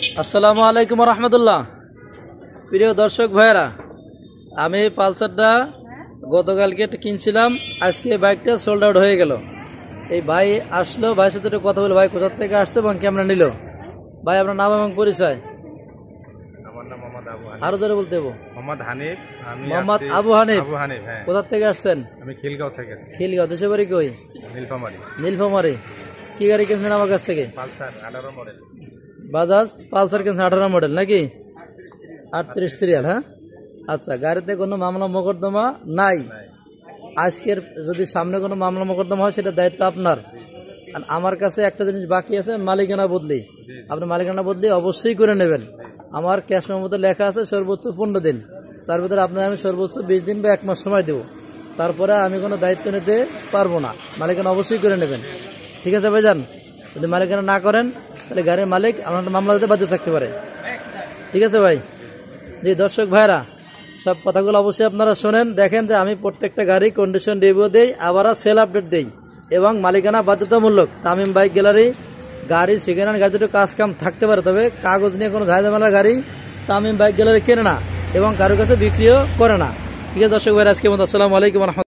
আসসালামু আলাইকুম রহমতুল্লাহ। প্রিয় দর্শক ভাইরা, আমি পালসারটা গতকালকে কিনছিলাম, আজকে বাইকটা সোল্ড আউট হয়ে গেল। এই ভাই আসলো, ভাইয়ের সাথে একটু কথা বলে, ভাই কোথা থেকে আসছে এবং কেমন নিল। ভাই আপনার নাম এবং পরিচয়। আমার নাম মোহাম্মদ আবু হানিফ। আরো জোরে বলতে হবে। মোহাম্মদ হানিফ। মোহাম্মদ আবু হানিফ। হ্যাঁ। কোথা থেকে আসছেন? আমি খিলগাঁও থেকে। খিলগাঁও। দেশে বাড়ি কই? নীলফামারী। নীলফামারী। কি গাড়ি কিনছেন আমার কাছ থেকে? Pulsar 18 model. বাজাজ পালসার কিনছেন 18 মডেল নাকি? 38 সিরিয়াল। হ্যাঁ, আচ্ছা। গাড়িতে কোনো মামলা মোকদ্দমা নাই? আজকের যদি সামনে কোনো মামলা মোকদ্দমা হয় সেটা দায়িত্ব আপনার। আর আমার কাছে একটা জিনিস বাকি আছে, মালিকানা বদলি। আপনি মালিকানা বদলি অবশ্যই করে নেবেন। আমার ক্যাশ মেমোতে লেখা আছে সর্বোচ্চ 15 দিন, তার ভিতরে আপনার আমি সর্বোচ্চ 20 দিন বা 1 মাস সময় দেবো। তারপরে আমি কোনো দায়িত্ব নিতে পারবো না। মালিকানা অবশ্যই করে নেবেন, ঠিক আছে ভাইজান? যদি মালিকানা না করেন তাহলে গাড়ির মালিক আপনার মামলা দিতে বাধ্য থাকতে পারে, ঠিক আছে ভাই? জি দর্শক ভাইরা, সব কথাগুলো অবশ্যই আপনারা শোনেন, দেখেন যে আমি প্রত্যেকটা গাড়ি কন্ডিশন রিভিউ দেই, আবার সেল আপডেট দেই এবং মালিকানা বাধ্যতামূলক। তামিম বাইক গ্যালারি গাড়ি সেকেন্ড হ্যান্ড গাড়ি দুটো কাজ কাম থাকতে পারে, তবে কাগজ নিয়ে কোনো ঝামেলার গাড়ি তামিম বাইক গ্যালারি কেনে না এবং কারোর কাছে বিক্রিও করে না, ঠিক আছে দর্শক ভাইরা? আজকে মতো আসসালামু আলাইকুম।